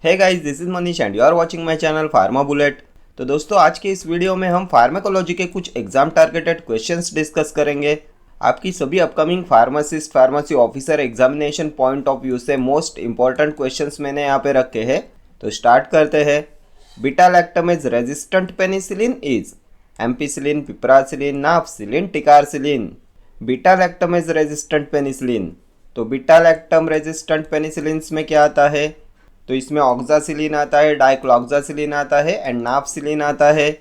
Hey guys, this is Manish and you are watching my channel pharma bullet. तो दोस्तों, आज के इस वीडियो में हम फार्माकोलॉजी के कुछ एग्जाम टारगेटेड क्वेश्चंस डिस्कस करेंगे। आपकी सभी upcoming pharmacist pharmacy officer examination point of view से मोस्ट इंपॉर्टेंट क्वेश्चंस मैंने यहाँ पे रखे हैं। तो स्टार्ट करते हैं। Beta lactamase resistant penicillin is ampicillin, piperacillin, nafcillin, ticarcillin. Beta lactamase resistant penicillin, तो बीटा लैक्टम रेजिस्टेंट पेनिसिलिन में क्या आता है? तो इसमें ऑक्सासिलिन आता है, डाइक्लोक्सासिलिन आता है एंड नाफसिलिन आता है।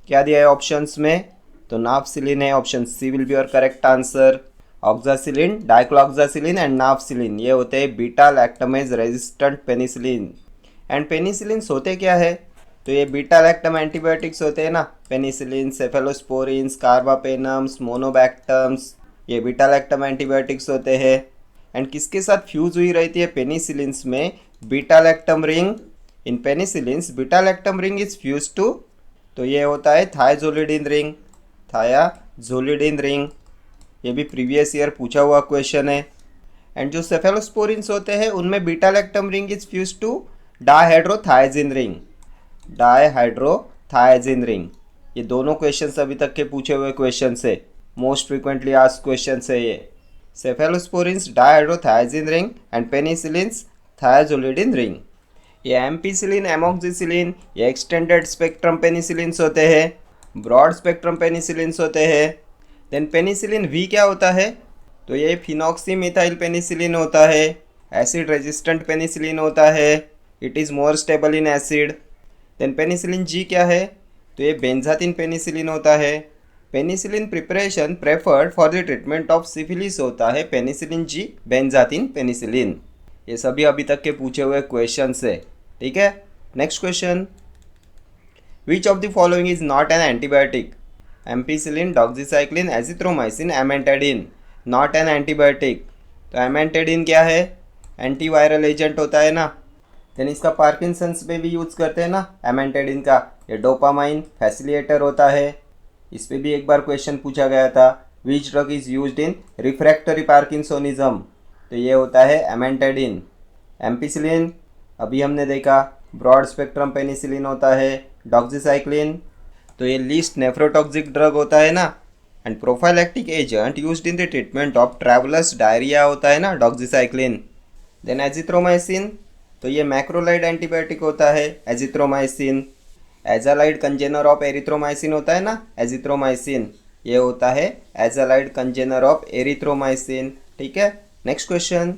क्या दिया है ऑप्शंस में? तो नाफसिलिन है, option C will be your correct answer. Oxacillin, dicloxacillin and nafcillin ये होते हैं beta lactamase resistant penicillin. And penicillin होते क्या है? तो ये बीटा लैक्टम एंटीबायोटिक्स होते हैं ना, पेनिसिलिन, सेफेलोस्पोरिन्स, कार्बापेनम्स, मोनोबैक्टम्स, ये बीटा लैक्टम एंटीबायोटिक्स होते हैं। एंड किसके साथ फ्यूज हुई रहती है पेनिसिलिन्स में? Beta lactam ring. In penicillins beta lactam ring is fuse to, तो ये होता है थायाजोलिडिन रिंग, थायाजोलिडिन रिंग। ये भी प्रीवियस ईयर पूछा हुआ क्वेश्चन है। एंड जो सेफेलोस्पोरिन्स होते हैं उनमें beta lactam ring is fuse to dihydrothiazine ring, dihydrothiazine ring. ये दोनों क्वेश्चंस अभी तक के पूछे हुए क्वेश्चन है, मोस्ट फ्रिक्वेंटली आस्क्ड क्वेश्चन है ये। सेफेलोस्पोरिन्स डायहाइड्रोथायजिन रिंग एंड पेनिसिलिन्स थायाजोलिडिन रिंग। ये एम्पिसिलिन, एमोक्सिसिलिन ये एक्सटेंडेड स्पेक्ट्रम पेनिसिलिन्स होते हैं, ब्रॉड स्पेक्ट्रम पेनिसिलिन्स होते हैं। देन पेनिसिलिन वी क्या होता है? तो ये फिनॉक्सीमिथाइल पेनिसिलिन होता है, एसिड रेजिस्टेंट पेनिसिलिन होता है, it is more stable in acid. Then penicillin G क्या है? तो ये बेंजाथिन पेनिसिलिन होता है। Penicillin preparation preferred for the treatment of syphilis होता है पेनिसिलिन जी, बेंजाथिन पेनिसिलिन। ये सभी अभी तक के पूछे हुए क्वेश्चन है, ठीक है। Next question, which of the following is not an antibiotic? Ampicillin, doxycycline, azithromycin, एमेंटेडिन। Not an antibiotic, तो एमेंटेडिन क्या है? एंटीवायरल एजेंट होता है ना। देन इसका पार्किंसंस पे भी यूज़ करते हैं ना एमेंटेडिन का। ये डोपामाइन फैसिलिटेटर होता है, इस पर भी एक बार क्वेश्चन पूछा गया था। Which drug is used in refractory parkinsonism? तो ये होता है एमेंटेडिन। एम्पिसिलिन अभी हमने देखा, ब्रॉड स्पेक्ट्रम पेनिसिलिन होता है। डॉक्सीसाइक्लिन तो ये लीस्ट नेफ्रोटॉक्सिक ड्रग होता है ना। And prophylactic agent used in the treatment of travellers diarrhoea होता है ना, डॉक्सीसाइक्लिन। देन एजिथ्रोमाइसिन, तो ये मैक्रोलाइड एंटीबायोटिक होता है, एजिथ्रोमाइसिन। एजालाइड कंजेनर ऑफ एरिथ्रोमाइसिन होता है ना, एजिथ्रोमाइसिन, ये होता है एजालाइड कंजेनर ऑफ एरिथ्रोमाइसिन, ठीक है। Next question,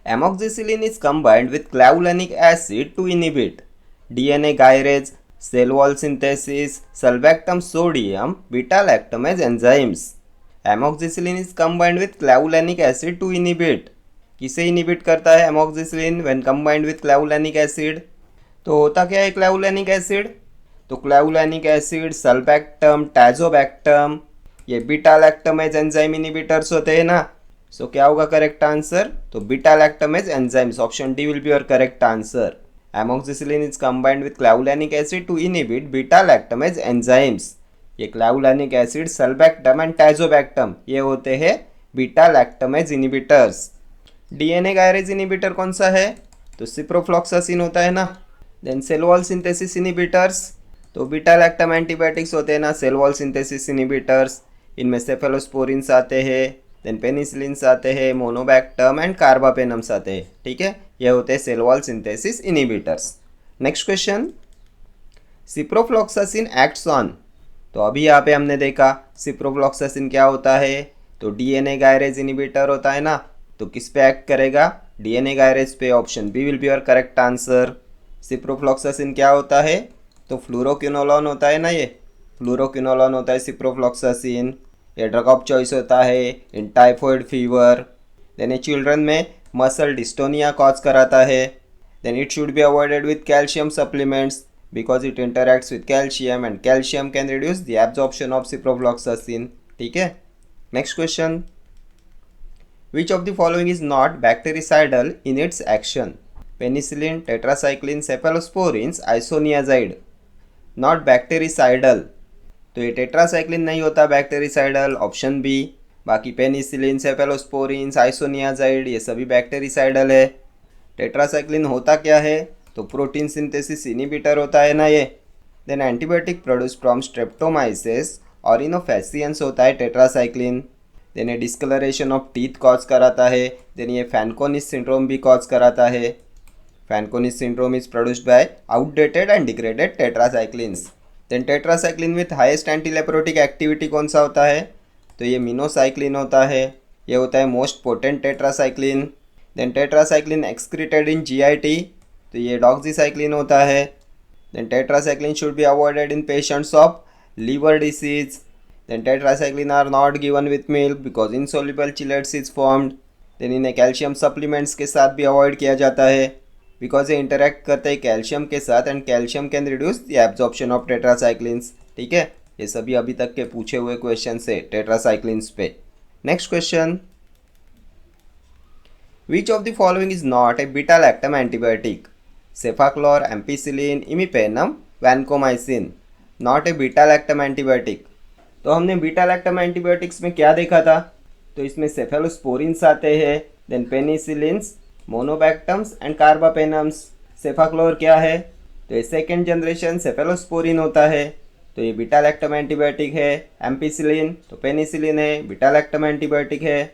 amoxicillin is combined with clavulanic acid to inhibit DNA gyrase, cell wall synthesis, sulbactam sodium, beta lactamase enzymes. Amoxicillin is combined with clavulanic acid to inhibit, किसे inhibit करता है amoxicillin when combined with clavulanic acid? तो होता क्या है क्लावुलानिक acid? तो क्लावुलानिक acid, sulbactam, टैजोबैक्टम ये beta lactamase enzyme inhibitors होते हैं ना। सो क्या होगा करेक्ट आंसर? तो beta lactamase enzymes, option D will be your correct answer. Amoxicillin is combined with clavulanic acid to inhibit beta lactamase enzymes. ये clavulanic acid, sulbactam and tazobactam ये होते हैं beta lactamase inhibitors. DNA gyrase inhibitor कौन सा है? तो ciprofloxacin होता है ना। Then cell wall synthesis inhibitors, तो बीटा लैक्टम एंटीबायोटिक्स होते हैं ना, सेल वॉल सिंथेसिस इनहिबिटर्स। इनमें सेफेलोस्पोरिन्स आते हैं, देन पेनिसिलिन्स आते हैं, मोनोबैक्टम एंड कार्बापेनम्स आते हैं, ठीक है। ये होते हैं cell wall synthesis inhibitors. Next question, ciprofloxacin acts on, तो अभी यहाँ पे हमने देखा सिप्रोफ्लॉक्सासिन क्या होता है? तो डीएनए गायरेज इनहिबिटर होता है ना। तो किस पे एक्ट करेगा? डीएनए गायरेज पे, option B will be your correct answer. Ciprofloxacin क्या होता है? तो फ्लूरोक्विनोलोन होता है ना, ये फ्लूरोक्विनोलोन होता है सिप्रोफ्लॉक्सासिन। ये ड्रग ऑफ चॉइस होता है इन टाइफॉइड फीवर। देन ये चिल्ड्रन में मसल डिस्टोनिया कॉज कराता है। Then it should be avoided with calcium supplements because it interacts with calcium and calcium can reduce the absorption of ciprofloxacin, ठीक है। Next question, which of the following is not bactericidal in its action? Penicillin, tetracycline, cephalosporins, isoniazid. Not bactericidal, तो ये tetracycline नहीं होता bactericidal, option B. बाकी penicillin, cephalosporins, isoniazid ये सभी बैक्टेरिसाइडल है। टेट्रासाइक्लिन होता क्या है? तो प्रोटीन सिंथेसिस इनिबिटर होता है ना ये। Then antibiotic produce from streptomyces और इनोफेसियंस होता है टेट्रासाइक्लिन। देन ये डिस्कलरेशन ऑफ टीथ कॉज कराता है। देन ये फैनकोनिस सिंड्रोम भी कॉज कराता है। Fanconi's syndrome is produced by outdated and degraded tetracyclines. Then tetracycline with highest antileprotic activity कौन सा होता है? तो ये मिनोसाइक्लिन होता है। ये होता है most potent tetracycline. Then tetracycline excreted in GIT, तो ये डॉक्सीसाइक्लिन होता है। Then tetracycline should be avoided in patients of liver disease. Then tetracycline are not given with milk because insoluble chelates is formed. Then इन्हें calcium supplements के साथ भी avoid किया जाता है बिकॉज ये इंटरेक्ट करते हैं कैल्शियम के साथ and calcium can reduce the absorption of tetracyclines. ठीक है, ये सभी अभी तक के पूछे हुए क्वेश्चन है टेट्रासाइक्लिन्स पे। Next question, which of the following is not a beta lactam antibiotic? Cefaclor, ampicillin, imipenem, vancomycin. Not a beta lactam antibiotic. तो हमने बीटा लैक्टम एंटीबायोटिक्स में क्या देखा था? तो इसमें सेफेलोस्पोरिन्स आते हैं, then penicillins, monobactams and carbapenems. Cefaclor क्या है? तो ये सेकेंड जनरेशन सेफेलोस्पोरिन होता है, तो ये बीटा लैक्टम एंटीबायोटिक है। एम्पिसिलिन तो पेनिसिलिन है, बीटा लैक्टम एंटीबायोटिक है।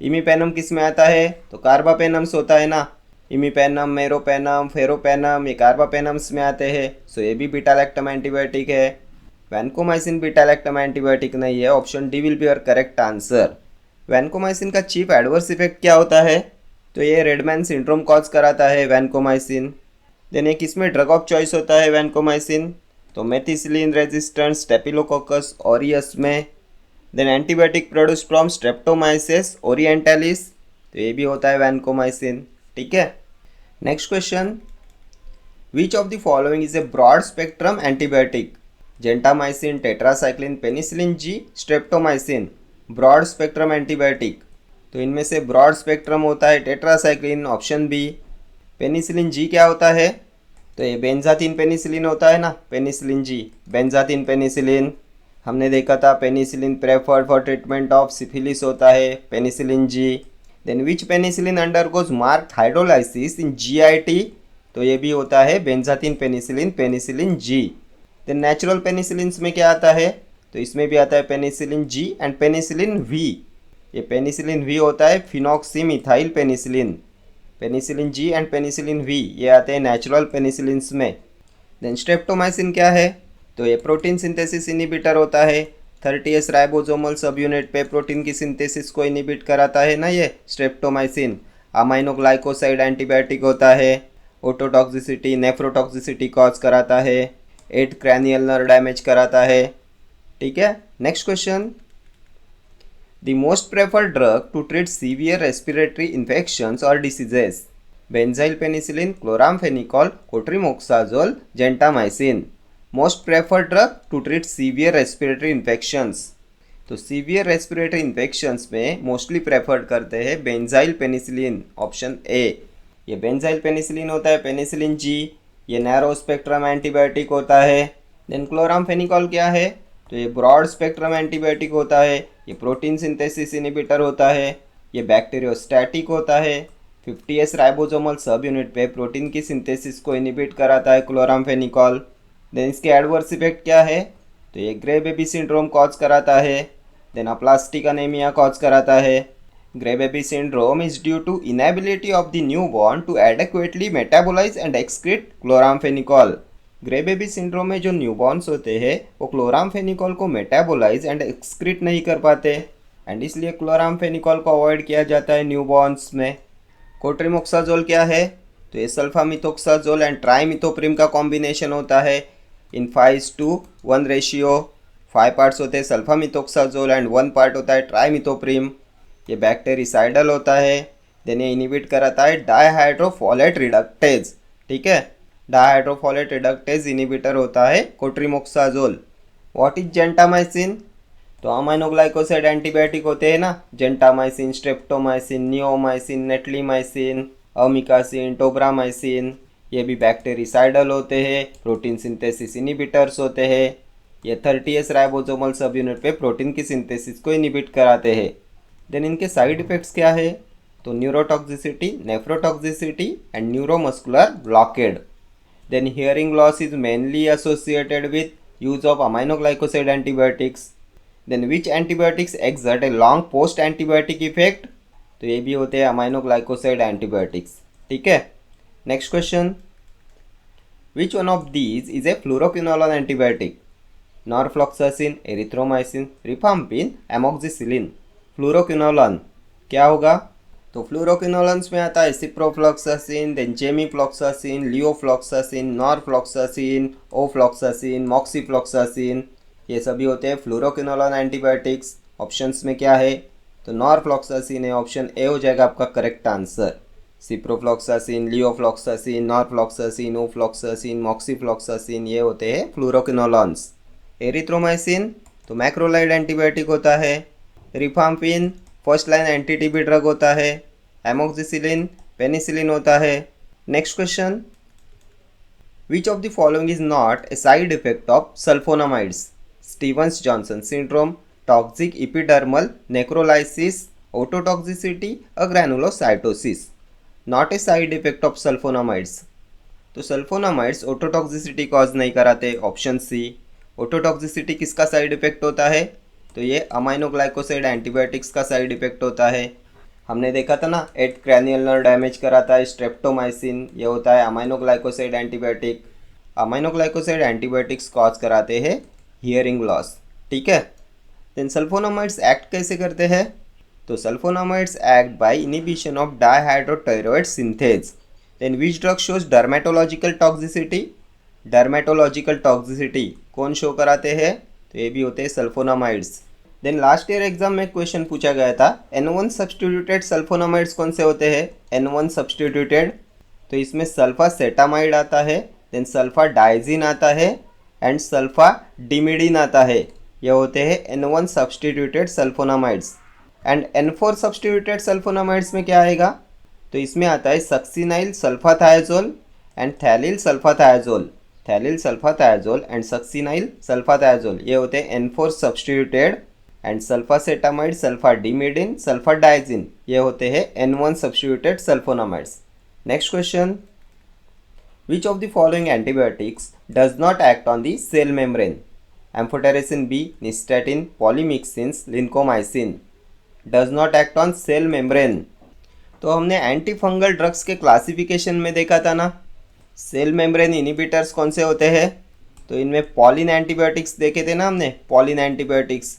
इमिपेनम किस में आता है? तो कार्बापेनम्स होता है ना। इमिपेनम, मेरोपेनम, फेरोपेनम ये कार्बापेनम्स में आते हैं, सो ये भी बीटा लैक्टम एंटीबायोटिक है। वैनकोमाइसिन बीटा लैक्टम एंटीबायोटिक नहीं है। Option D will be your correct answer. Vancomycin का चीफ एडवर्स इफेक्ट क्या होता है? तो ये रेडमैन सिंड्रोम कॉज कराता है वैनकोमाइसिन। देन ये किस में ड्रग ऑफ चॉइस होता है वैनकोमाइसिन? तो मेथिसिलिन रेजिस्टेंट स्टेफिलोकोकस ऑरियस में। Then antibiotic produce from streptomyces orientalis, तो ये भी होता है वैनकोमाइसिन। ठीक है, next question, which of the following is a broad spectrum antibiotic? Gentamicin, tetracycline, penicillin G, streptomycin. Broad spectrum antibiotic, तो इनमें से ब्रॉड स्पेक्ट्रम होता है tetracycline, option B. Penicillin G क्या होता है? तो ये बेंजाथिन पेनिसिलिन होता है ना, पेनिसिलिन जी, बेंजाथिन पेनिसिलिन। हमने देखा था penicillin preferred for treatment of syphilis होता है, penicillin G. Then which penicillin undergoes marked hydrolysis in GIT? तो ये भी होता है benzathine penicillin, penicillin G. Then natural penicillins में क्या आता है? तो इसमें भी आता है penicillin G and penicillin V. ये पेनिसिलिन वी होता है phenoxymethyl penicillin. Penicillin G and penicillin V ये आते हैं नेचुरल पेनिसिलिन्स में। देन स्ट्रेप्टोमाइसिन क्या है? तो ये प्रोटीन सिंथेसिस इनिबिटर होता है। 30S राइबोसोमल सब यूनिट पे प्रोटीन की सिंथेसिस को इनिबिट कराता है ना ये स्ट्रेप्टोमाइसिन। अमाइनोग्लाइकोसाइड एंटीबायोटिक होता है। ओटोटॉक्सिसिटी, नेफ्रोटॉक्सिसिटी कॉज कराता है। 8 क्रैनियल नर्व डैमेज कराता है। ठीक है, next question, the most preferred drug to treat severe respiratory infections or diseases? Benzyl penicillin, chloramphenicol, cotrimoxazole, gentamicin. Most preferred drug to treat severe respiratory infections. तो severe respiratory infections में mostly preferred करते हैं benzyl penicillin, option ए। ये benzyl penicillin होता है, penicillin जी, ये narrow spectrum antibiotic होता है। देन क्लोराम्फेनिकॉल क्या है? तो ये ब्रॉड स्पेक्ट्रम एंटीबायोटिक होता है। ये प्रोटीन सिंथेसिस इनिबिटर होता है। ये बैक्टीरियोस्टैटिक होता है। 50S राइबोसोमल सब यूनिट पे प्रोटीन की सिंथेसिस को इनिबिट कराता है क्लोराम्फेनिकॉल। देन इसके एडवर्स इफेक्ट क्या है? तो ये ग्रे बेबी सिंड्रोम कॉज कराता है। देन अप्लास्टिक अनेमिया कॉज कराता है। Grey baby syndrome is due to inability of the newborn to adequately metabolise and excrete chloramphenicol. Grey baby syndrome में जो न्यूबॉर्न्स होते हैं वो क्लोराम्फेनिकॉल को मेटाबोलाइज एंड एक्सक्रीट नहीं कर पाते एंड इसलिए क्लोराम्फेनिकॉल को अवॉइड किया जाता है न्यूबॉर्न्स में। कोट्रिमोक्साजोल क्या है? तो ये सल्फामिथोक्साजोल एंड ट्राइमिथोप्रिम का कॉम्बिनेशन होता है इन 5:1 रेशियो। 5 पार्ट्स होते हैं सल्फामिथोक्साजोल एंड 1 पार्ट होता है ट्राइमिथोप्रिम। ये बैक्टेरिसाइडल होता है। देन ये इनिबिट कराता है डाइहाइड्रोफोलेट रिडक्टेज। ठीक है, डाइहाइड्रोफोलेट रिडक्टेज इनिबिटर होता है कोट्रिमोक्साजोल। What is gentamicin? तो अमाइनोग्लाइकोसाइड एंटीबायोटिक होते हैं ना, gentamicin, streptomycin, neomycin, netilmicin, amikacin, tobramycin. ये भी बैक्टेरिसाइडल होते हैं, प्रोटीन सिंथेसिस इनिबिटर्स होते हैं। ये 30S राइबोसोमल सब यूनिट पे प्रोटीन की सिंथेसिस को इनिबिट कराते हैं। देन इनके साइड इफ़ेक्ट्स क्या है? तो neurotoxicity, nephrotoxicity and neuromuscular blockade. Then hearing loss is mainly associated with use of aminoglycoside antibiotics. Then which antibiotics exert a long post antibiotic effect? तो ये भी होते हैं aminoglycoside antibiotics. ठीक है. Next question, which one of these is a fluoroquinolone antibiotic? Norfloxacin, erythromycin, rifampin, amoxicillin. Fluoroquinolone क्या होगा? तो फ्लोरोक्विनोलन्स में आता है ciprofloxacin, then gemifloxacin, levofloxacin, norfloxacin, ofloxacin, moxifloxacin. ये सभी होते हैं फ्लोरोक्विनोलोन एंटीबायोटिक्स. ऑप्शंस में क्या है? तो नॉरफ्लॉक्सासिन है, ऑप्शन ए हो जाएगा आपका correct answer. Ciprofloxacin, levofloxacin, norfloxacin, ofloxacin, moxifloxacin ये होते हैं फ्लोरोक्विनोलॉन्स. एरिथ्रोमाइसिन तो मैक्रोलाइड एंटीबायोटिक होता है. Rifampin first line anti TB drug होता है. एमोक्सिसिलिन पेनिसिलिन होता है. Next question, which of the following is not a side effect of sulphonamides? Stevens Johnson syndrome, toxic epidermal necrolysis, ototoxicity, agranulocytosis. Not a side effect of sulphonamides. तो sulphonamides ototoxicity cause नहीं कराते, option C. Ototoxicity किसका side effect होता है? तो ये aminoglycoside antibiotics का side effect होता है. हमने देखा था ना, 8 क्रैनियल नर्व डैमेज कराता है स्ट्रेप्टोमाइसिन, ये होता है aminoglycoside antibiotic. Aminoglycoside antibiotics cause कराते हैं हियरिंग लॉस. ठीक है. देन सल्फोनामाइड्स एक्ट कैसे करते हैं? तो sulphonamides act by inhibition of dihydropteroate synthase. Then which drug shows dermatological toxicity? Dermatological toxicity कौन शो कराते हैं? तो ये भी होते हैं sulphonamides. Then last year exam में क्वेश्चन पूछा गया था, N1 सब्सटीट्यूटेड सल्फोनामाइड्स कौन से होते हैं? N1 सब्सटीट्यूटेड तो इसमें सल्फा सेटामाइड आता है, देन सल्फा डाइजिन आता है एंड सल्फा डिमिडिन आता है. ये होते हैं N1 substituted sulfonamides. And N4 substituted sulfonamides में क्या आएगा? तो इसमें आता है succinyl sulfathiazole and phthalyl sulfathiazole. Phthalyl sulfathiazole and succinyl sulfathiazole ये होते हैं N4 substituted. And sulfacetamide, sulfadimidine, sulfadiazine ये होते हैं N1 substituted sulfonamides. Next question, which of the following antibiotics does not act on the cell membrane? Amphotericin B, nystatin, polymyxins, lincomycin. Does not act on cell membrane. तो हमने anti fungal drugs के classification में देखा था ना, cell membrane inhibitors कौन से होते हैं? तो इनमें पॉलिन एंटीबायोटिक्स देखे थे ना हमने, पॉलिन एंटीबायोटिक्स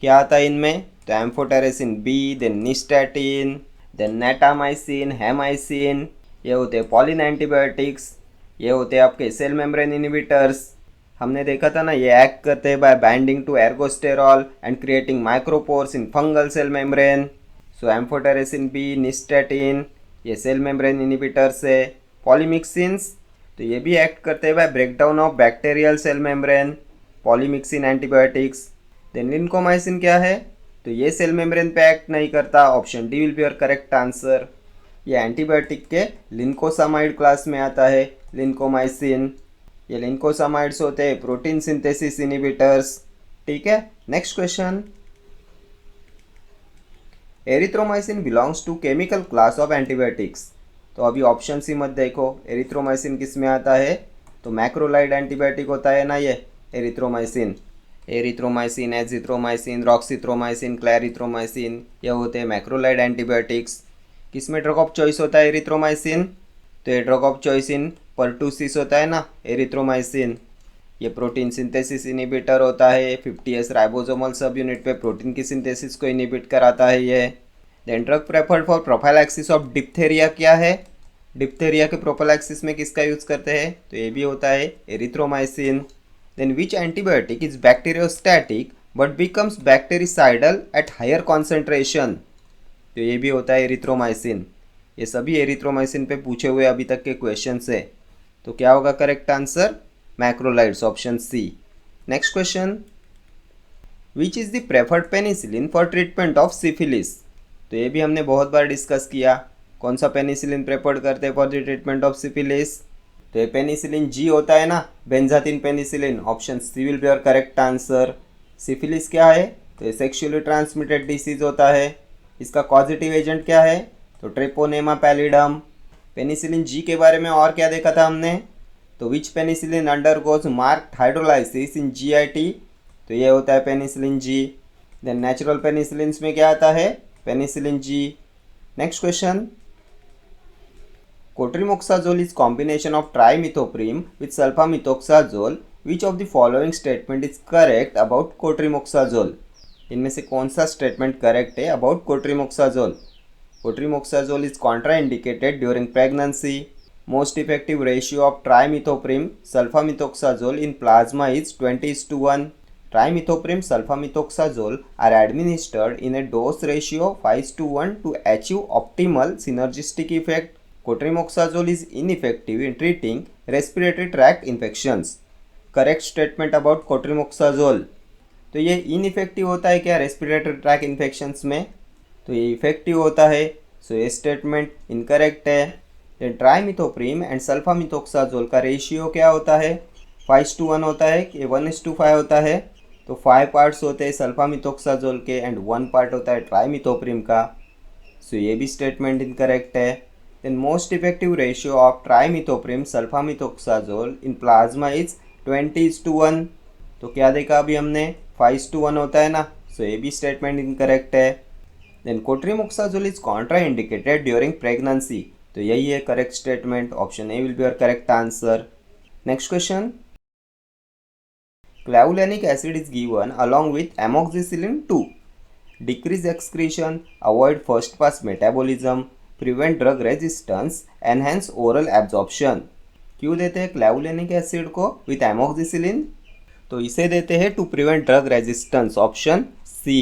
क्या आता है इनमें? तो amphotericin B, then nystatin, then natamycin, hamycin ये होते हैं पॉलिन एंटीबायोटिक्स. ये होते हैं आपके सेल मेम्ब्रेन इनिबिटर्स. हमने देखा था ना, ये एक्ट करते हैं by binding to ergosterol and creating micropores in fungal cell membrane. So amphotericin B, nystatin ये सेल मेम्ब्रेन इनिबिटर्स है. पॉलीमिक्सिन्स तो ये भी एक्ट करते हैं by breakdown of bacterial cell membrane, polymyxin antibiotics. Then lincomycin क्या है? तो ये सेल मेम्ब्रेन पे एक्ट नहीं करता, option D will be your correct answer. ये एंटीबायोटिक के लिंकोसामाइड क्लास में आता है लिंकोमाइसिन. ये लिंकोसामाइड्स होते हैं प्रोटीन सिंथेसिस इनिबिटर्स. ठीक है. Next question, erythromycin belongs to chemical class of antibiotics. तो अभी ऑप्शन सी मत देखो, एरिथ्रोमाइसिन किस में आता है? तो मैक्रोलाइड एंटीबायोटिक होता है ना ये erythromycin. Erythromycin, azithromycin, roxithromycin, clarithromycin ये होते हैं मैक्रोलाइड एंटीबायोटिक्स. किस में ड्रग ऑफ चॉइस होता है एरिथ्रोमाइसिन? तो ये drug of choice in pertussis होता है ना एरिथ्रोमाइसिन. ये प्रोटीन सिंथेसिस इनिबिटर होता है, 50S राइबोसोमल सब यूनिट पे प्रोटीन की सिंथेसिस को इनिबिट कराता है ये. Then drug preferred for prophylaxis of diphtheria क्या है? डिप्थेरिया के प्रोफाइलैक्सिस में किसका यूज़ करते हैं? तो ये भी होता है erythromycin. Then which antibiotic is bacteriostatic but becomes bactericidal at higher concentration? तो ये भी होता है एरिथ्रोमाइसिन. ये सभी एरिथ्रोमाइसिन पे पूछे हुए अभी तक के क्वेश्चन है. तो क्या होगा correct answer? Macrolides, option C. Next question, which is the preferred penicillin for treatment of syphilis? तो ये भी हमने बहुत बार डिस्कस किया. कौन सा पेनिसिलिन प्रेफर्ड करते हैं for the treatment of syphilis? तो ये पेनिसिलिन जी होता है ना, benzathine penicillin, option C will be your correct answer. Syphilis क्या है? तो ये सेक्सुअली ट्रांसमिटेड डिसीज होता है. इसका कॉजेटिव एजेंट क्या है? तो ट्रेपोनेमा पैलिडम। पेनिसिलिन जी के बारे में और क्या देखा था हमने, तो which penicillin undergoes marked hydrolysis in GIT, तो ये होता है penicillin G. Then natural penicillin में क्या आता है, penicillin G. Next question, cotrimoxazole is combination of trimethoprim with sulfamethoxazole, which of the following statement is correct about cotrimoxazole. इनमें से कौन सा स्टेटमेंट करेक्ट है about cotrimoxazole. Cotrimoxazole is contraindicated during pregnancy. Most effective ratio of trimethoprim sulfamethoxazole in plasma is 20:1. Trimethoprim sulfamethoxazole are administered in a dose ratio 5:1 to achieve optimal synergistic effect. Cotrimoxazole is ineffective in treating respiratory tract infections. Correct statement about cotrimoxazole. तो ये ineffective होता है क्या respiratory tract infections में, तो ये effective होता है। सो ये स्टेटमेंट इनकरेक्ट है। ट्राइमिथोप्रिम एंड सल्फामिथोक्साजोल का रेशियो क्या होता है, 5:1 होता है कि 1:5 होता है, तो 5 पार्ट्स होते हैं सल्फामिथोक्साजोल के एंड 1 पार्ट होता है ट्राइमिथोप्रिम का। सो ये भी स्टेटमेंट इनकरेक्ट है। Then most effective ratio of trimethoprim sulfamethoxazole in plasma is 20:1, तो क्या देखा अभी हमने 5:1 होता है ना, सो ये भी स्टेटमेंट इनकरेक्ट है। Then cotrimoxazole is contraindicated during pregnancy, तो यही है correct statement, option A will be your correct answer. Next question, clavulanic acid is given along with amoxicillin to decrease excretion, avoid first pass metabolism, prevent drug resistance, enhance oral absorption. क्यों देते हैं clavulanic acid को with amoxicillin, तो इसे देते हैं to prevent drug resistance, option C.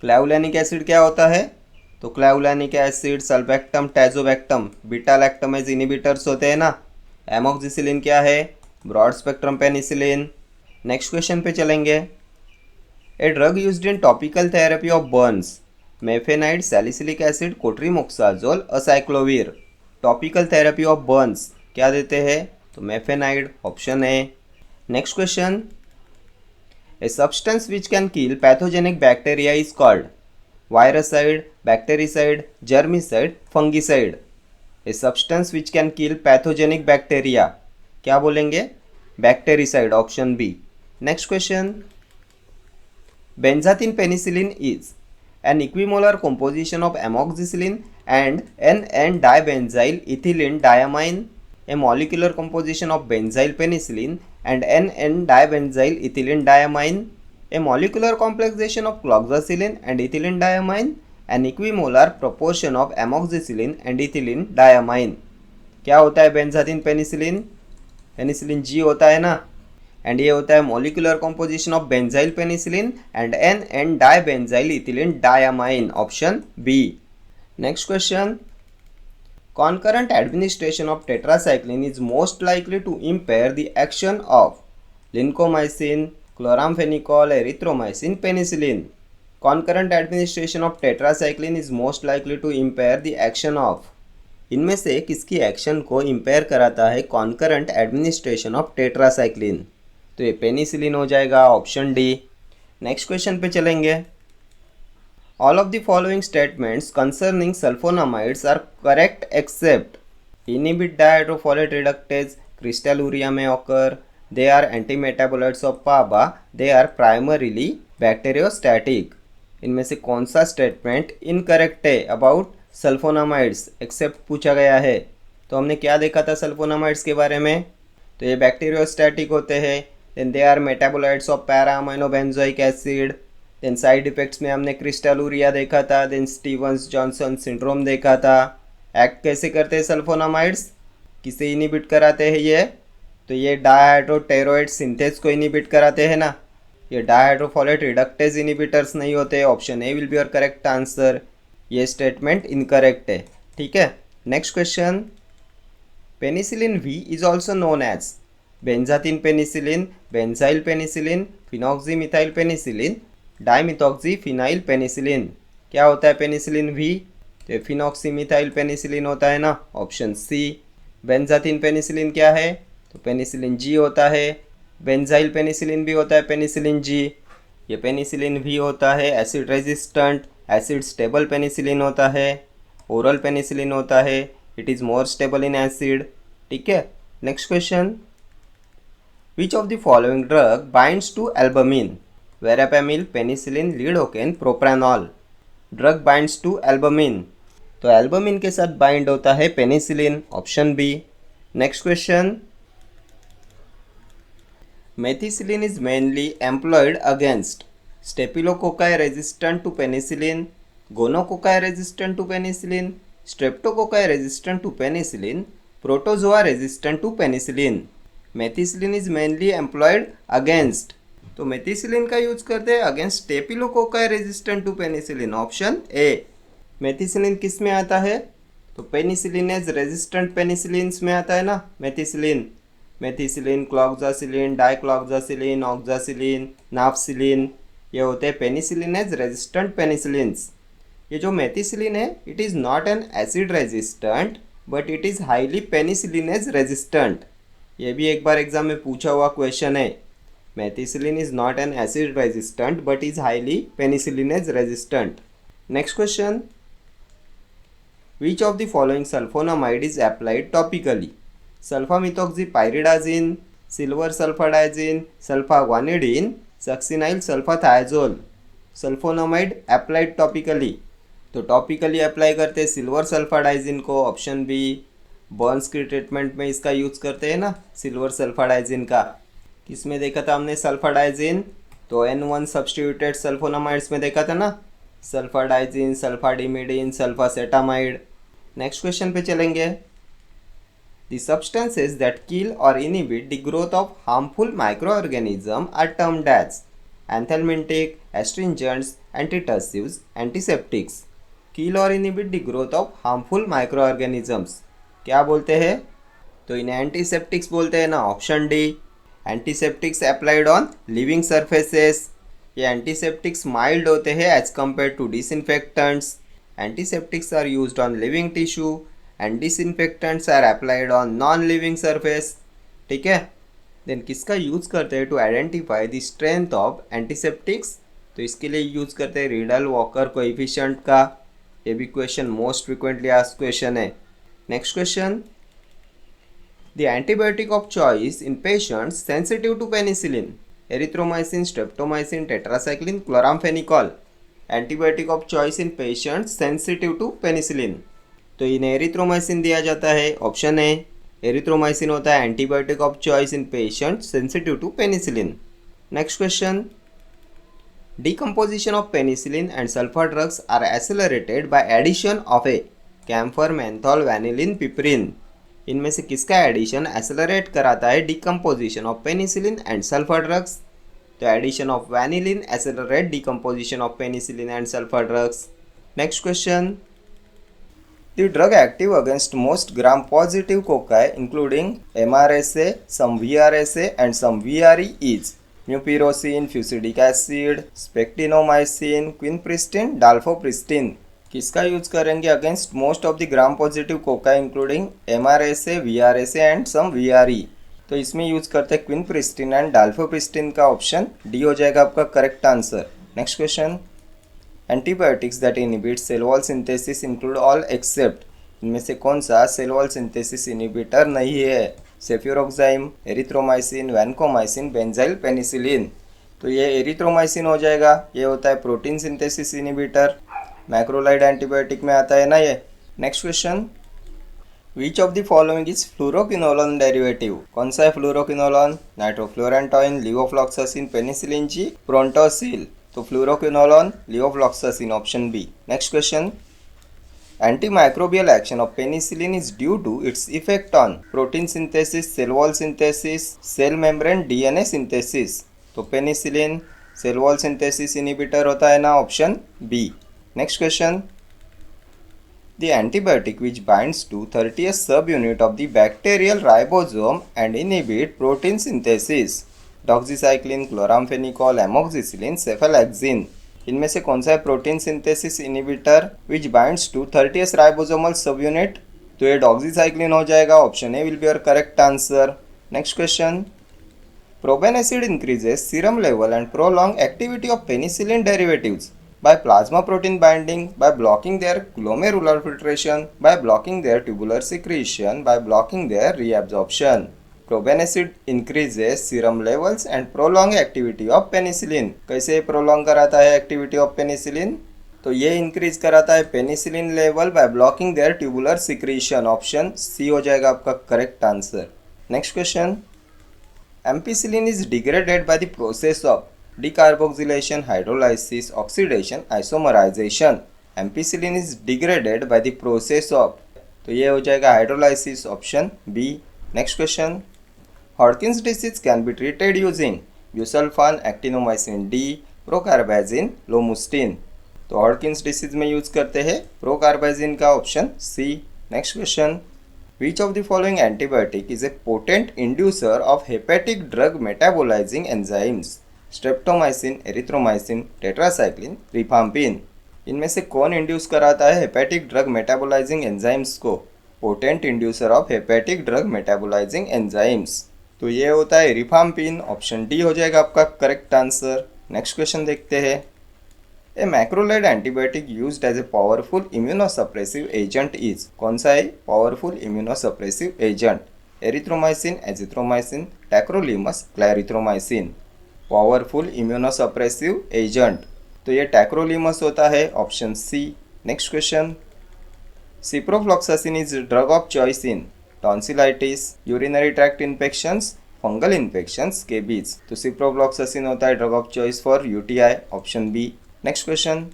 Clavulanic acid क्या होता है, तो clavulanic acid sulbactam tazobactam beta lactamase inhibitors होते हैं ना। एमोक्सिसिलिन क्या है, broad spectrum penicillin. Next question पे चलेंगे, a drug used in topical therapy of burns, mafenide, salicylic acid, cotrimoxazole, acyclovir. Topical therapy of burns क्या देते हैं, तो mafenide, option A. Next question, a substance which can kill pathogenic bacteria is called virucide, bactericide, germicide, fungicide. A substance which can kill pathogenic bacteria, क्या बोलेंगे, bactericide, option B. Next question, benzathine penicillin is an equimolar composition of amoxicillin and N dibenzyl ethylene diamine, a molecular composition of benzyl penicillin and N dibenzyl ethylene diamine, a molecular complexation of cloxacillin and ethylene diamine, an equimolar proportion of amoxicillin and ethylene diamine। क्या होता है benzathine penicillin, penicillin G होता है ना, and ये होता है molecular composition of benzyl penicillin and N dibenzyl ethylene diamine, option B. Next question, concurrent administration of tetracycline is most likely to impair the action of lincomycin, chloramphenicol, erythromycin, penicillin. Concurrent administration of tetracycline is most likely to impair the action of, इनमें से किसकी action को empire कराता है concurrent administration of tetracycline, तो ये penicillin हो जाएगा, ऑप्शन डी। नेक्स्ट क्वेश्चन पे चलेंगे, all of the following statements concerning sulfonamides are correct except inhibit dihydrofolate reductase, crystalluria में occur, they are antimetabolites of PABA, they are primarily bacteriostatic. इनमें से कौन सा स्टेटमेंट इनकरेक्ट है about sulfonamides except पूछा गया है, तो हमने क्या देखा था सल्फोनामाइड्स के बारे में, तो ये बैक्टीरियोस्टैटिक होते हैं, then they are metabolites of para amino benzoic acid, then side effects में हमने क्रिस्टलूरिया देखा था, देन स्टीवंस जॉनसन सिंड्रोम देखा था। एक्ट कैसे करते हैं सल्फोनामाइड्स, किसे इनिबिट कराते हैं ये, तो ये डायहाइड्रोटेरोइड सिंथेस को इनिबिट कराते हैं ना, ये डायहाइड्रोफोलेट रिडक्टेज इनिबिटर्स नहीं होते, option A will be your correct answer. ये स्टेटमेंट इनकरेक्ट है, ठीक है। Next question, penicillin V is also known as benzathine penicillin, benzyl penicillin, phenoxymethyl penicillin, dimethoxy phenyl penicillin. क्या होता है पेनिसिलिन वी, तो फिनॉक्सीमिथाइल पेनिसिलिन होता है ना, ऑप्शन सी। बेंजाथिन पेनिसिलिन क्या है, तो पेनिसिलिन जी होता है, बेंजाइल पेनिसिलिन भी होता है पेनिसिलिन जी, ये पेनिसिलिन वी होता है acid resistant, acid stable penicillin होता है। ओरल पेनिसिलिन होता है, it is more stable in acid. ठीक है, next question, which of the following drug binds to albumin? Verapamil, penicillin, lidocaine, propranolol. Drug binds to albumin, तो albumin के साथ bind होता है penicillin, option B. Next question, methicillin is mainly employed against staphylococci resistant to penicillin, gonococci resistant to penicillin, streptococci resistant to penicillin, protozoa resistant to penicillin. Methicillin is mainly employed against, तो methicillin का use करते हैं against staphylococci resistant to penicillin, option A. Methicillin किस में आता है? तो penicillinase resistant penicillins में आता है ना methicillin. Methicillin, cloxacillin, dicloxacillin, oxacillin, nafcillin, ये होते हैं पेनिसिलिनेज रेजिस्टेंट पेनिसिलिन्स। ये जो मेथिसिलिन है it is not an acid resistant but it is highly penicillinase resistant. ये भी एक बार एग्जाम में पूछा हुआ क्वेश्चन है। Methicillin is not an acid resistant but is highly penicillinase resistant. Next question, which of the following sulfonamide is applied topically? Sulfamethoxypyridazine, silver sulfadiazine, sulfaguanidine, succinyl sulfathiazole. Sulfonamide applied topically, तो topically apply करते हैं silver sulfadiazine को, option B. Burns की treatment में इसका use करते हैं ना सिल्वर सल्फाडाइजिन का। किसमें देखा था हमने सल्फाडाइजिन? तो N1 सब्स्टिट्यूटेड सल्फोनामाइड्स में देखा था ना, सल्फाडाइजिन, सल्फाडिमिडीन, सल्फासेटामाइड। नेक्स्ट क्वेश्चन पे चलेंगे, The substances that kill or inhibit the growth of harmful microorganisms are termed as anthelmintic, astringents, antitussives, antiseptics. Kill or inhibit the growth of harmful microorganisms, क्या बोलते हैं? तो इन्हें एंटीसेप्टिक्स बोलते हैं ना, option D. Antiseptics applied on living surfaces, ये antiseptics mild होते हैं as compare to disinfectants. Antiseptics are used on living tissue and disinfectants are applied on non living surface. ठीक है, देन किसका यूज करते हैं to identify the strength of antiseptics? तो इसके लिए यूज करते हैं रिडल वॉकर कोएफिशिएंट का। ये भी question most frequently asked question है। Next question, the antibiotic of choice in patients sensitive to penicillin? Erythromycin, streptomycin, tetracycline, chloramphenicol. Antibiotic of choice in patients sensitive to penicillin, तो इन्हें erythromycin दिया जाता है, option A. Erythromycin होता है antibiotic of choice in patient sensitive to penicillin. Next question, decomposition of penicillin and sulfur drugs are accelerated by addition of a camphor, menthol, vanillin, piperine. इनमें से किसका एडिशन एक्सेलरेट कराता है decomposition of penicillin and sulfur drugs? तो addition of vanillin accelerate decomposition of penicillin and sulfur drugs. Next question, the drug active against most gram-positive cocci including MRSA, some VRSA and some VRE is mupirocin, fusidic acid, spectinomycin, quinpristin, dalfopristin। किसका use करेंगे against most of the gram positive cocci including MRSA, VRSA and some VRE? तो इसमें use करते हैं क्विनप्रिस्टिन and डाल्फोप्रिस्टिन का, option D हो जाएगा आपका correct answer. Next question, antibiotics that inhibit cell wall synthesis include all except, इनमें से कौन सा सेल वॉल सिंथेसिस इनहिबिटर नहीं है? सेफ्यूरोक्साइम, एरिथ्रोमाइसिन, वैनकोमाइसिन, बेंजाइल पेनिसिलिन। तो ये एरिथ्रोमाइसिन हो जाएगा, ये होता है protein synthesis inhibitor, macrolide antibiotic में आता है ना ये। Next question, which of the following is fluoroquinolone derivative? कौन सा है फ्लोरोक्विनोलोन? नाइट्रोफ्लोरेंटॉइन, लिवोफ्लॉक्सासिन, penicillin G, prontosil. तो fluoroquinolone, levofloxacin, option B. Next question, antimicrobial action of penicillin is due to its effect on protein synthesis, cell wall synthesis, cell membrane DNA synthesis। तो penicillin cell wall synthesis inhibitor होता है ना, option B. Next question, the antibiotic which binds to 30th subunit of the bacterial ribosome and inhibit protein synthesis? Doxycycline, chloramphenicol, amoxicillin, cephalexin. इनमें से कौन सा है protein synthesis inhibitor which binds to 30th ribosomal subunit? तो ये doxycycline हो जाएगा, option A will be your correct answer. Next question, probenecid increases serum level and prolong activity of penicillin derivatives by plasma protein binding, by blocking their glomerular filtration, by blocking their tubular secretion, by blocking their reabsorption. Probenecid increases serum levels and prolong activity of penicillin. कैसे prolong कराता है activity of penicillin? तो ये increase कराता है penicillin level by blocking their tubular secretion. Option C हो जाएगा आपका correct answer. Next question. Ampicillin is degraded by the process of decarboxylation, hydrolysis, oxidation, isomerization. Ampicillin is degraded by the process of, तो ये हो जाएगा hydrolysis. Option B. Next question. Hodgkin's disease can be treated using busulfan, actinomycin D, procarbazine, lomustine. तो Hodgkin's disease में use करते हैं procarbazine का. Option C. Next question. Which of the following antibiotic is a potent inducer of hepatic drug metabolizing enzymes? Streptomycin, erythromycin, tetracycline, rifampin. इनमें से कौन induce कराता है हेपेटिक ड्रग मेटाबोलाइजिंग एंजाइम्स को? Potent inducer of hepatic drug metabolising enzymes, तो ये होता है रिफाम्पिन. ऑप्शन डी हो जाएगा आपका करेक्ट आंसर. नेक्स्ट क्वेश्चन देखते हैं. A macrolide antibiotic used as a powerful immunosuppressive agent is. कौन सा है powerful immunosuppressive agent? Erythromycin, azithromycin, tacrolimus, clarithromycin. Powerful immunosuppressive agent, तो ये टैक्रोलीमस होता है. Option C. Next question. Ciprofloxacin is drug of choice in tonsillitis, urinary tract infections, fungal infections, scabies. तो ciprofloxacin होता है drug of choice for UTI. Option B. Next question.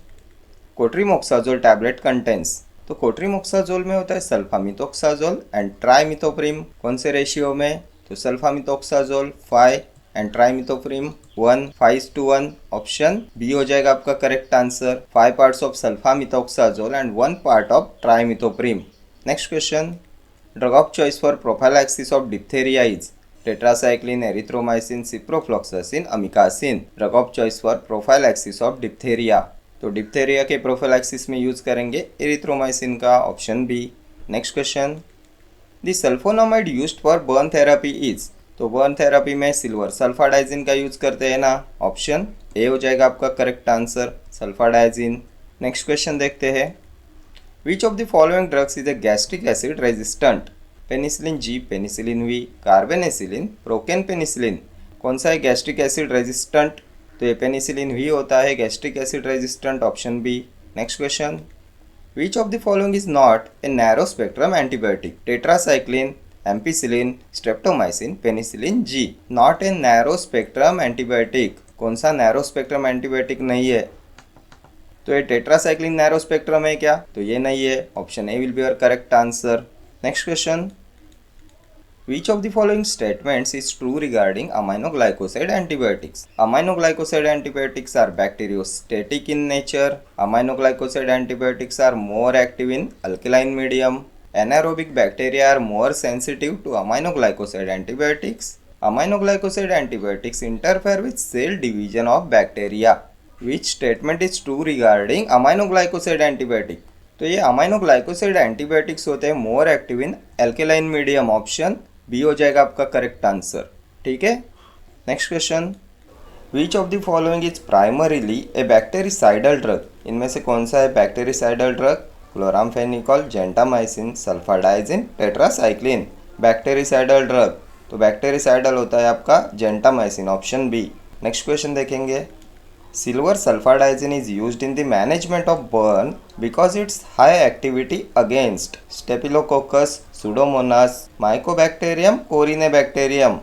Cotrimoxazole tablet contains, तो cotrimoxazole में होता है सल्फामिथोक्साजोल and ट्राइमिथोप्रिम. कौन से ratio में? तो sulfamethoxazole 5 and trimethoprim 1, 5:1. Option B हो जाएगा आपका correct answer. 5 parts of sulfamethoxazole and 1 part of trimethoprim. Next question. Drug of choice for prophylaxis of diphtheria is tetracycline, erythromycin, ciprofloxacin, amikacin. Drug of choice for prophylaxis of diphtheria, तो diphtheria के prophylaxis में use करेंगे erythromycin का. Option B. Next question. The sulfonamide used for burn therapy is, तो burn therapy में silver sulfadiazine का use करते हैं ना. ऑप्शन ए हो जाएगा आपका correct answer, sulfadiazine. Next question देखते हैं. Which of the following drugs is a gastric acid resistant? Penicillin G, penicillin V, carbenicillin, procaine penicillin. कौन सा है गैस्ट्रिक एसिड रेजिस्टेंट? तो ये पेनिसिलिन वी होता है gastric acid resistant. Option B. Next question. Which of the following is not a narrow spectrum antibiotic? Tetracycline, ampicillin, streptomycin, penicillin G. Not a narrow spectrum antibiotic, कौन सा narrow spectrum antibiotic नहीं है? तो ये tetracycline narrow spectrum है क्या? तो ये नहीं है. Option A will be your correct answer. Next question. Which of the following statements is true regarding aminoglycoside antibiotics? Aminoglycoside antibiotics are bacteriostatic in nature. Aminoglycoside antibiotics are more active in alkaline medium. Anaerobic bacteria are more sensitive to aminoglycoside antibiotics. Aminoglycoside antibiotics interfere with cell division of bacteria. Which statement is true regarding aminoglycoside antibiotic? तो ये aminoglycoside antibiotics होते हैं more active in alkaline medium. Option B हो जाएगा आपका correct answer. ठीक है. Next question. Which of the following is primarily a bactericidal drug? इनमें से कौन सा है bactericidal drug? Chloramphenicol, gentamicin, sulfadiazine, tetracycline. Bactericidal drug, तो बैक्टेरिसाइडल होता है आपका gentamicin. Option B. Next question देखेंगे. Silver sulfadizine is used in the management of burn because its high activity against Staphylococcus, Pseudomonas, Mycobacterium, Corynebacterium.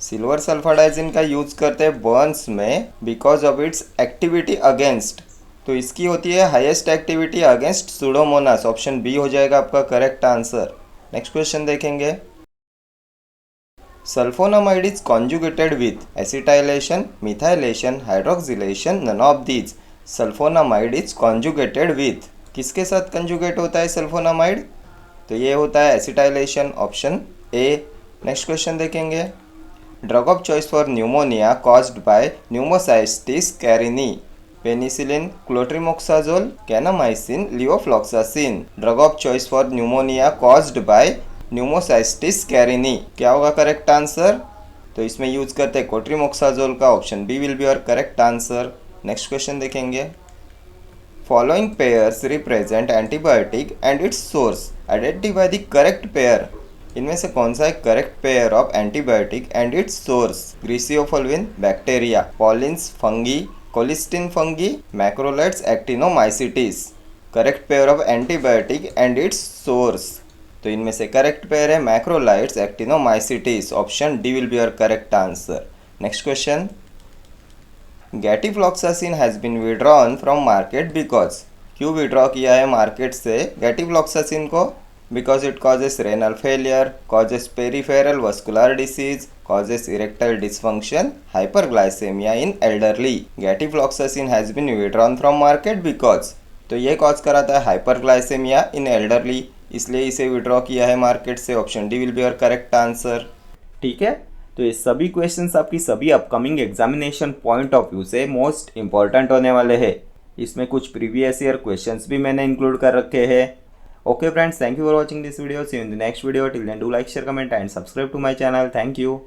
Silver sulfadiazine का use करते हैं burns में because of its activity against, तो इसकी होती है highest activity against Pseudomonas. Option B हो जाएगा आपका करेक्ट आंसर. नेक्स्ट क्वेश्चन देखेंगे. Sulfonamide is conjugated with acetylation, methylation, hydroxylation, none of these. Sulfonamide is conjugated with, किसके साथ कंजुगेट होता है सल्फोनामाइड? तो ये होता है acetylation. Option A. Next question देखेंगे. Drug of choice for pneumonia caused by Pneumocystis carinii? Penicillin, cotrimoxazole, kanamycin, levofloxacin. Drug of choice for pneumonia caused by Pneumocystis carinii, क्या होगा करेक्ट आंसर? तो इसमें यूज करते हैं कोट्रीमोक्साजोल का. Option B will be your correct answer. Next question देखेंगे. Following pairs represent antibiotic and its source. Identify the correct pair. इनमें से कौन सा एक correct pair of antibiotic and its source? Griseofulvin bacteria, polyenes fungi, colistin fungi, macrolides actinomycetes. Correct pair of antibiotic and its source. तो इनमें से correct pair है macrolides actinomycetes. Option D will be your correct answer. Next question. Gatifloxacin has been withdrawn from market because. क्यों withdraw किया है market से gatifloxacin को? Because it causes renal failure, causes peripheral vascular disease, causes erectile dysfunction, hyperglycaemia in elderly. Gatifloxacin has been withdrawn from market because. तो ये cause कराता है hyperglycaemia in elderly, इसलिए इसे विड्रॉ किया है मार्केट से. Option D will be your correct answer. ठीक है, तो ये सभी क्वेश्चंस आपकी सभी upcoming examination point of view से मोस्ट इंपॉर्टेंट होने वाले हैं. इसमें कुछ प्रीवियस ईयर क्वेश्चंस भी मैंने इंक्लूड कर रखे हैं. Okay friends, thank you for watching this video. See you in the next video. Till then do like, share, comment and subscribe to my channel. Thank you.